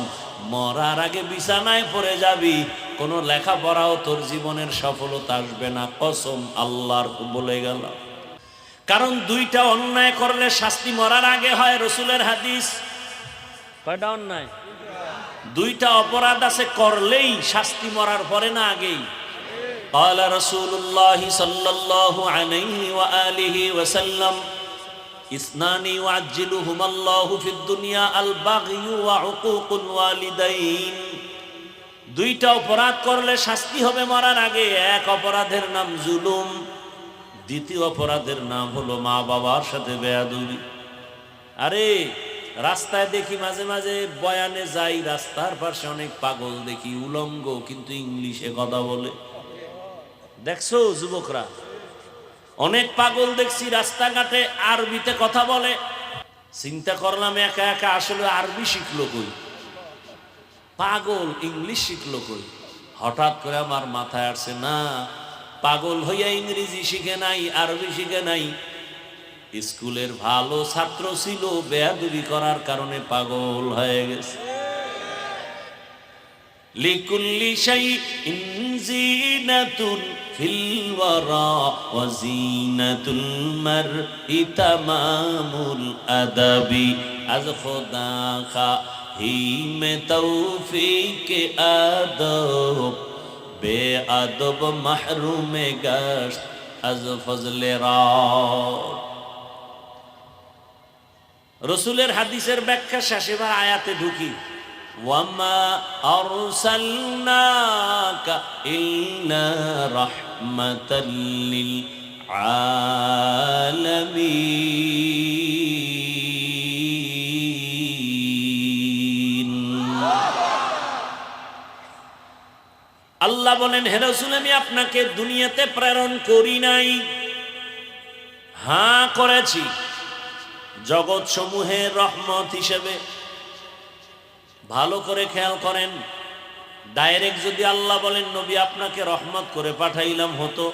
মরার আগে বিছানায় পড়ে যাবি, কোনো লেখাপড়াও তোর জীবনের সফলতা আসবে না, কসম আল্লাহর বলে গেল। কারণ দুইটা অন্যায় করলে শাস্তি মরার আগে হয়, রসুলের হাদিস। কয়টা অন্যায়? দুইটা অপরাধ আছে, করলেই শাস্তি মরার পরে না আগেই। قال رسول الله صلى الله عليه وآله وسلم اثنان يعجلهما الله في الدنيا البغي وعقوق الوالدين। দুইটা অপরাধ করলে শাস্তি হবে মরার আগে। এক অপরাধের নাম জুলুম, দ্বিতীয় অপরাধের নাম হলো মা বাবার সাথে বেয়াদবি। আরে রাস্তায় দেখি মাঝে মাঝে বয়ানে যাই, রাস্তার পাশে অনেক পাগল দেখি, উলঙ্গ কিন্তু ইংলিশে কথা বলে। দেখছো যুবকরা, অনেক পাগল দেখছি রাস্তাঘাটে আরবিতে কথা বলে। চিন্তা করলাম একা একা আসলে আরবি শিখলো কই, পাগল ইংলিশ শিখলো কই। হঠাৎ করে আমার মাথায় আসছে, না পাগল হইয়া ইংরেজি শিখে নাই, আরবি শিখে নাই, স্কুলের ভালো ছাত্র ছিল, বেয়াদবি করার কারণে পাগল হয়ে গেছে। লিকুল্লি শাইইন জিনাতুন ফিল ওয়ারা ওয়া জিনাতুল মারই তামামুল আদাবি। আজ খোদা খা হি মে তৌফিক আদব, বেআদব মাহরুম গশত আজ ফজলে রা। রসুলের হাদিসের ব্যাখ্যা শেষে এবার আয়াতে ঢুকি। ওয়ামা আরসালনাকা ইল্লা রাহমাতাল লিল আলামিন। আল্লাহ বলেন, হে রাসূল, আমি আপনাকে দুনিয়াতে প্রেরণ করি নাই। হ্যাঁ করেছি, জগৎ সমূহের রহমত হিসেবে। ভালো করে খেয়াল করেন, ডাইরেক্ট যদি আল্লাহ বলেন নবী আপনাকে রহমত করে পাঠাইলাম হতো,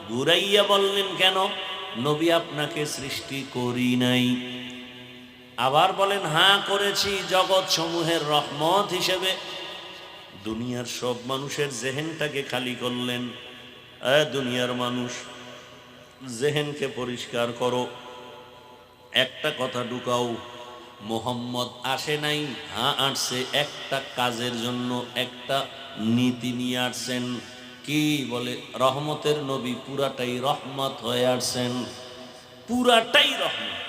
ঘুরাইয়া বললেন কেন নবী আপনাকে সৃষ্টি করি নাই। আবার বলেন হ্যাঁ করেছি, জগৎ সমূহের রহমত হিসেবে। দুনিয়ার সব মানুষের জেহেনটাকে খালি করলেন। দুনিয়ার মানুষ, জেহেনকে পরিষ্কার করো, একটা কথা ঢুকাও, মোহাম্মদ আসে নাই, হ্যাঁ আসছে একটা কাজের জন্য, একটা নীতি নিয়ে আসছেন। কি বলে? রহমতের নবী পুরাটাই রহমত হয়ে আসছেন, পুরাটাই রহমত।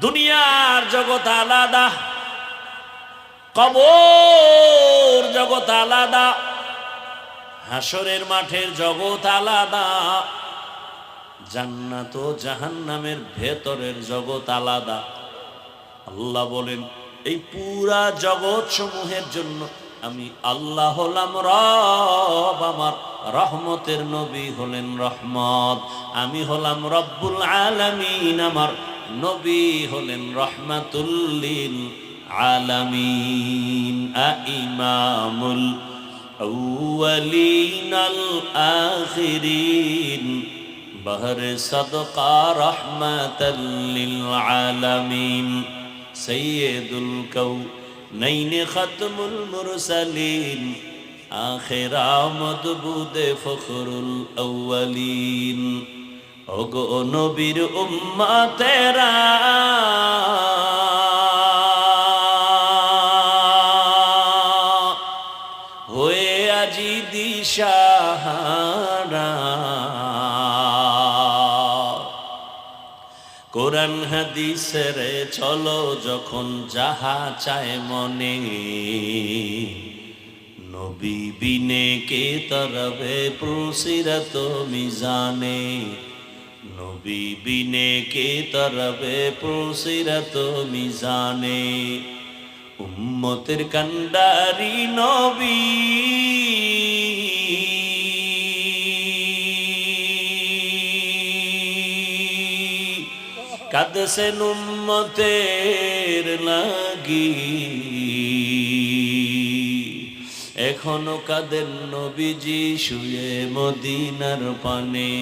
দুনিয়ার জগৎ আলাদা, কবর জগৎ আলাদা, হাসরের মাঠের জগৎ আলাদা, জান্নাত ও জাহান্নামের ভেতরের জগৎ আলাদা। আল্লাহ বলেন, এই পুরা জগৎ সমূহের জন্য আমি আল্লাহ হলাম রব, আমার রহমতের নবী হলেন রহমত। আমি হলাম রব্বুল আলামিন, আমার নবী হলেন রহমাতুল লিল আলামিন। ইমামুল আউয়ালিন আল আখিরিন, বহরে সদকা রহমাতাল লিল আলামিন, সৈয়দুল কাউনাইন খাতমুল মুরসালিন, আখির আমদ বুদে ফখরুল আউয়ালিন। ওগো নবীর উম্মতেরা, হয়ে আজি দিশাহারা, কোরআন হাদিসের চলো যখন যাহা চায় মনে, নবী বিনে কে তরবে পুরসিরত মিজানে, নবী বিনে কে তরবে পুরসিরত মিজানে। উম্মতের কান্ডারি নবী, কাঁদছেন উম্মতের লাগি, এখনো কাঁদেন নবীজি শুয়ে মদিনার পানে,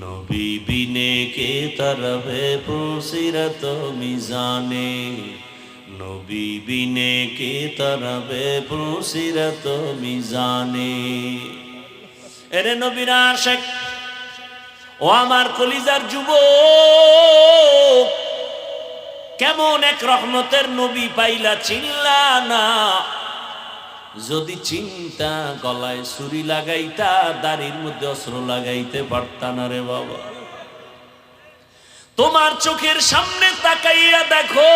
নবী বিনে কে তরবে পুরসিরত মিজানে, নবী বিনে কে তরবে পুরসিরত মিজানে। এরে নবীর আশিক, ও আমার কলিজার যুবক, কেমন এক রহমতের নবী পাইলা চিনলা না? যদি চিন্তা গলায় ছুরি লাগাইতা, দাড়ির মধ্যে অস্ত্র লাগাইতে পারতা না রে বাবা। তোমার চোখের সামনে তাকাইয়া দেখো,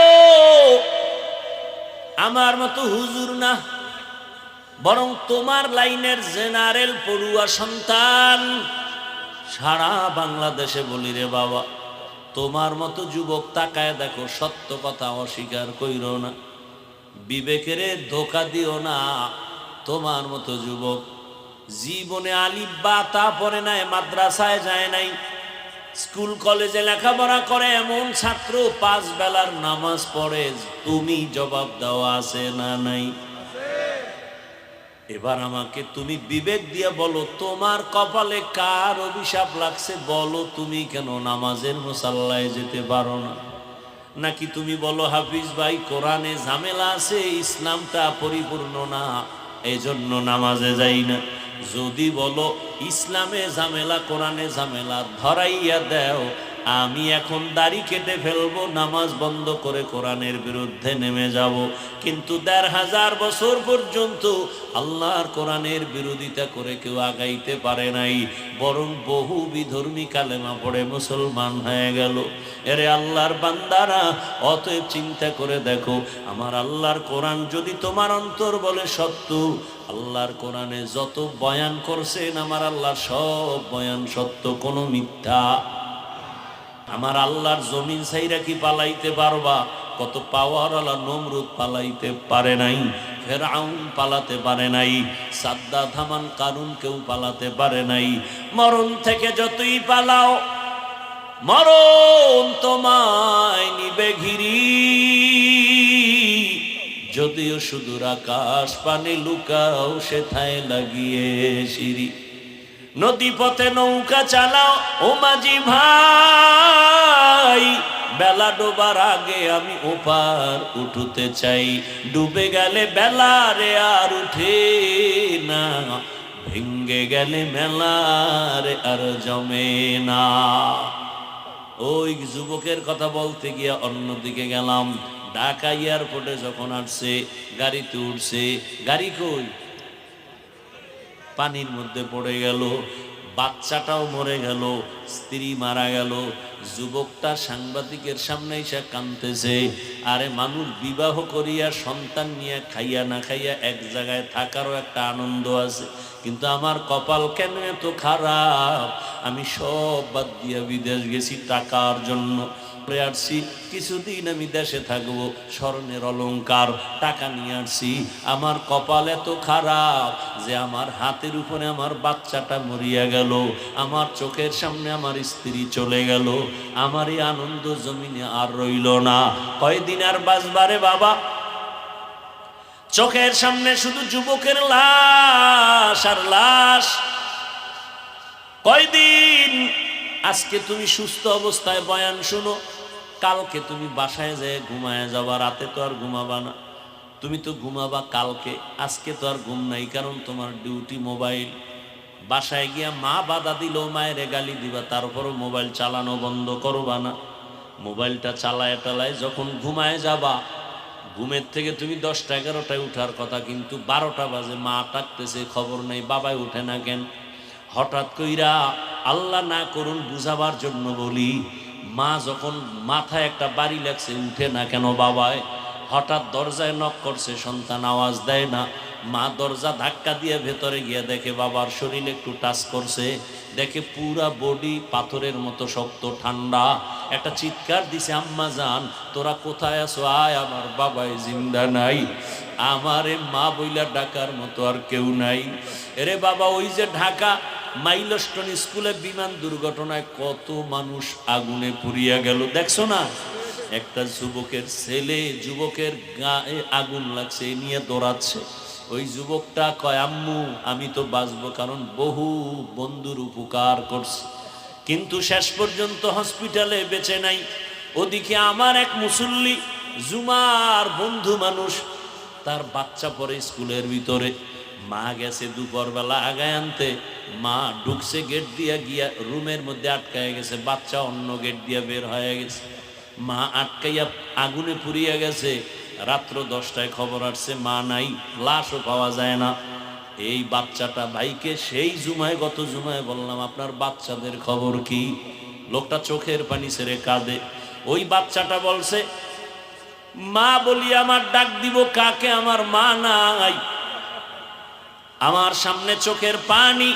আমার মতো হুজুর না, বরং তোমার লাইনের জেনারেল পড়ুয়া সন্তান। সারা বাংলাদেশে বলি রে বাবা, তোমার মতো যুবক তাকায় দেখো, সত্য কথা অস্বীকার কইরো না, বিবেকের ধোকা দিও না। তোমার মতো যুবক জীবনে আলিফ বা তা পড়ে নাই, মাদ্রাসায় যায় নাই, স্কুল কলেজে লেখাপড়া করে এমন ছাত্র 5 বেলার নামাজ পড়ে, তুমি জবাব দেওয়া আছে না নাই? এবার আমাকে তুমি বিবেক দিয়ে বলো, তোমার কপালে কার অভিশাপ লাগছে? বলো, তুমি কেন নামাজের মুসাল্লায় যেতে পারো না? নাকি তুমি বলো হাফিজ ভাই কোরআনে ঝামেলা আছে, ইসলামটা পরিপূর্ণ না, এজন্য নামাজে যাই না। যদি বলো ইসলামে ঝামেলা, কোরআনে ঝামেলা, ধরাইয়া দেও, আমি এখন দাড়ি কেটে ফেলবো, নামাজ বন্ধ করে কোরআনের বিরুদ্ধে নেমে যাব। কিন্তু 1500 বছর পর্যন্ত আল্লাহর কোরআনের বিরোধিতা করে কেউ আগাইতে পারে নাই, বরং বহু বিধর্মী কালেমা পড়ে মুসলমান হয়ে গেল। এরে আল্লাহর বান্দারা, অতএব চিন্তা করে দেখো, আমার আল্লাহর কোরআন যদি তোমার অন্তর বলে সত্য, আল্লাহর কোরআনে যত বয়ান করছেন আমার আল্লাহ, সব বয়ান সত্য, কোনো মিথ্যা। আমার আল্লাহর জমিন ছাইরা কি পালাইতে পারবা? কত পাওয়ারওয়ালা নমরুদ পালাইতে পারে নাই, ফেরাউন পালাতে পারে নাই, সাদ্দাত হামান কারুন কেউ পালাতে পারে নাই। মরণ থেকে যতই পালাও মরণ তোমায় নিবে ঘিরি, যদিও সুদূর আকাশ পানে লুকাও সেথায় লাগিয়ে সিঁড়ি। নদী পথে নৌকা চালাও ও মাঝি ভাই, বেলা ডোবার আগে আমি ওপার উঠতে চাই। ডুবে গেলে বেলা রে আর উঠে না, ভেঙ্গে গেলে মেলা রে আর জমে না। ওই যুবকের কথা বলতে গিয়ে অন্যদিকে গেলাম। ঢাকা এয়ারপোর্টে যখন আসছে, গাড়িতে উঠছে, গাড়ি কই? পানির মধ্যে পড়ে গেল, বাচ্চাটাও মরে গেল, স্ত্রী মারা গেল। যুবকটা সাংবাদিকের সামনে এসে কাঁদতেছে। আরে মানুষ বিবাহ করিয়া সন্তান নিয়ে খাইয়া না খাইয়া এক জায়গায় থাকারও একটা আনন্দ আছে, কিন্তু আমার কপাল কেন এত খারাপ? আমি সব বাদ দিয়া বিদেশ গেছি টাকার জন্য, আসছি কিছুদিন আমি দেশে থাকবো, স্বর্ণের অলংকার টাকা নিয়ে আসছি। আমার কপাল এত খারাপ যে আমার হাতের উপরে আমার বাচ্চাটা মরিয়া গেল, আমার চোখের সামনে আমার স্ত্রী চলে গেল, আমার এই আনন্দ জমিনে আর রইল না। কয়দিন আর বাঁচবারে বাবা? চোখের সামনে শুধু যুবকের লাশ আর লাশ। কয়দিন? আজকে তুমি সুস্থ অবস্থায় বয়ান শুনো, কালকে তুমি বাসায় যেয়ে ঘুমায় যাবা, রাতে তো আর ঘুমাবা না। তুমি তো ঘুমাবা কালকে, আজকে তো আর ঘুম নাই, কারণ তোমার ডিউটি মোবাইল। বাসায় গিয়া মা বাধা দিলেও মায়ের গালি দিবা, তারপরও মোবাইল চালানো বন্ধ করবা না। মোবাইলটা চালায় টালায় যখন ঘুমায় যাবা, ঘুমের থেকে তুমি 10টা-11টায় উঠার কথা, কিন্তু 12টা বাজে, মা ডাকতেছে, খবর নেই, বাবাই উঠে না কেন? হঠাৎ কইরা, আল্লাহ না করুন বুঝাবার জন্য বলি, মা যখন মাথায় একটা বাড়ি লাগছে, উঠে না কেন বাবায়? হঠাৎ দরজায় নক করছে, সন্তান আওয়াজ দেয় না। মা দরজা ধাক্কা দিয়ে ভেতরে গিয়ে দেখে বাবার শরীর একটু টাচ করছে, দেখে পুরা বডি পাথরের মতো শক্ত ঠান্ডা। একটা চিৎকার দিছে, আম্মা জান তোরা কোথায় আছো? আয়, আমার বাবাই জিন্দা নাই। আমারে মা বইলা ডাকার মতো আর কেউ নাই। এরে বাবা, ওই যে ঢাকা মাইলস্টোন স্কুলে বিমান দুর্ঘটনায় কত মানুষ আগুনে পুড়িয়া গেল, দেখছো না? একটা যুবকের ছেলে, যুবকের গায়ে আগুন লাগছে, এ নিয়ে দৌড়াচ্ছে। ওই যুবকটা কয়, আম্মু আমি তো বাঁচবো, কারণ বহু বন্ধুর উপকার করছে, কিন্তু শেষ পর্যন্ত হসপিটালে বেঁচে নাই। ওদিকে আমার এক মুসল্লি, জুমার বন্ধু মানুষ, তার বাচ্চা পড়ে স্কুলের ভিতরে। মা গেছে দুপুরবেলা আগায় আনতে, মা ঢুকছে গেট দিয়া, গিয়া রুমের মধ্যে আটকায় গেছে, বাচ্চা অন্য গেট দিয়া বের হয়ে গেছে। মা আটকাইয়া আগুনে পুড়িয়া গেছে। রাত্র 10টায় খবর আসছে মা নাই, লাশও পাওয়া যায় না। এই বাচ্চাটা ভাইকে সেই জুমায়, গত জুমায় বললাম আপনার বাচ্চাদের খবর কি? লোকটা চোখের পানি ছেড়ে কাঁদে। ওই বাচ্চাটা বলছে, মা বলি আমার ডাক দিব কাকে? আমার মা নাই। আমার সামনে চোখের পানি।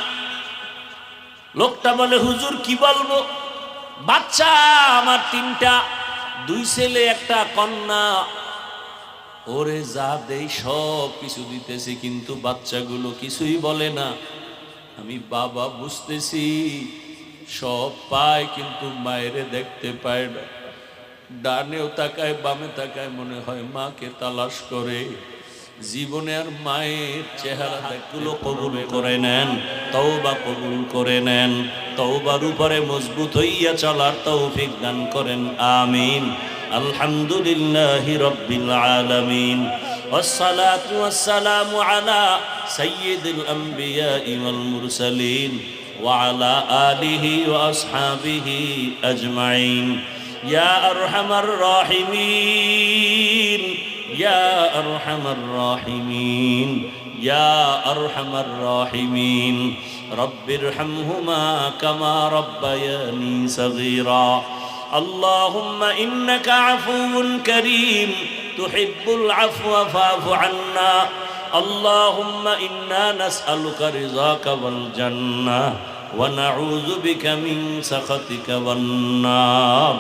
লোকটা বলে, হুজুর কি বলবো? বাচ্চা আমার 3টা, 2 ছেলে 1 কন্যা। ওরে যা দেই সব কিছু দিতেছি, কিন্তু বাচ্চাগুলো কিছুই বলে না। আমি বাবা বুঝতেছি, সব পায় কিন্তু মায়েরে দেখতে পায় না। ডানেও তাকায় বামে তাকায়, মনে হয় মাকে তালাশ করে। জীবনে আর মায়ের চেহারা দেখগুলো কবুল করে নেন, তওবা কবুল করে নেন, তওবার উপরে মজবুত হইয়া চলার তৌফিক দান করেন, আমিন। আলহামদুলিল্লাহি রাব্বিল আলামিন, والصلاة والسلام على سيد الأنبياء والمرسلين وعلى آله وأصحابه أجمعين. يا أرحم الراحمين، يا أرحم الراحمين، يا أرحم الراحمين. رب ارحمهما كما ربياني صغيرا. اللهم إنك عفو كريم تحب العفو فاعف عنا. اللهم إنا نسألك رضاك والجنة ونعوذ بك من سخطك والنار.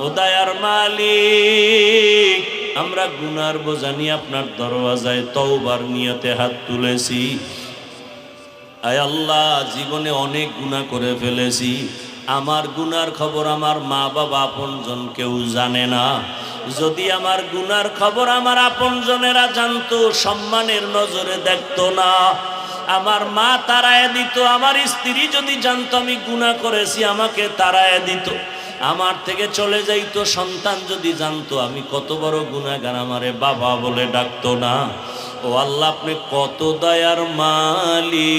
ও দয়ার মালিক, আমরা গুনার বোঝা নিয়ে আপনার দরওয়াজায় তওবার নিয়তে হাত তুলেছি। আয় আল্লাহ, জীবনে অনেক গুনাহ করে ফেলেছি। আমার গুনার খবর আমার মা বাবা আপনজন কেউ জানে না। যদি আমার গুনার খবর আমার আপনজনেরা জানতো, সম্মানের নজরে দেখতো না, আমার মা তাড়ায় দিত। আমার স্ত্রী যদি জানতো আমি গুনাহ করেছি, আমাকে তাড়ায় দিত, আমার থেকে চলে যাইতো। সন্তান যদি জানতো আমি কত বড় গুনাহগার, আমারে বাবা বলে ডাকতো না। ও আল্লাহ, আপনি কত দয়ার মালিক।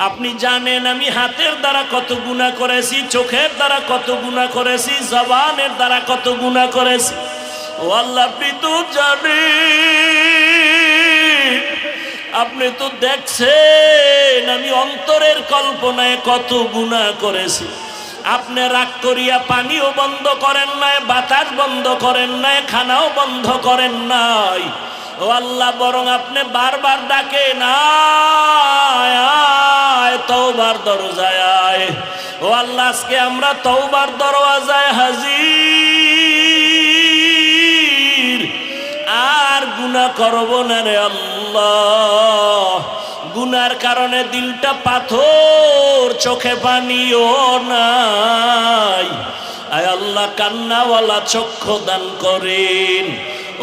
আপনি জানেন আমি হাতের দ্বারা কত গুনাহ করেছি, চোখের দ্বারা কত গুনাহ করেছি, জবানের দ্বারা কত গুনাহ করেছি। ও আল্লাহ, আপনি তো জানেন, আপনি তো দেখছেন আমি অন্তরের কল্পনায় কত গুনাহ করেছি। আপনি রাগ করিয়া পানিও বন্ধ করেন নাই, বাতাস বন্ধ করেন নাই, খানাও বন্ধ করেন নাই। ও আল্লাহ, বরং আপনি বারবার ডাকেন, আয় তওবার দরজায় আয়। ও আল্লাহ, আজকে আমরা তওবার দরওয়াজায় হাজির, আর গুনাহ করব না রে আল্লাহ। গুনার কারণে দিলটা পাথর, চোখে পানিও নাই। আয় আল্লাহ, কান্নাওয়ালা চক্ষু দান করেন।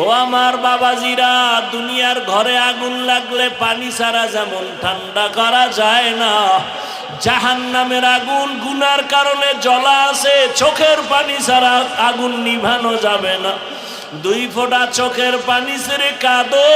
ও আমার বাবাজিরা, দুনিয়ার ঘরে আগুন লাগলে পানি ছাড়া যেমন ঠান্ডা করা যায় না, জাহান্নামের আগুন গুনার কারণে জ্বলা আছে, চোখের পানি ছাড়া আগুন নিভানো যাবে না। দুই ফোঁটা চোখের পানি ছেড়ে কাঁদো,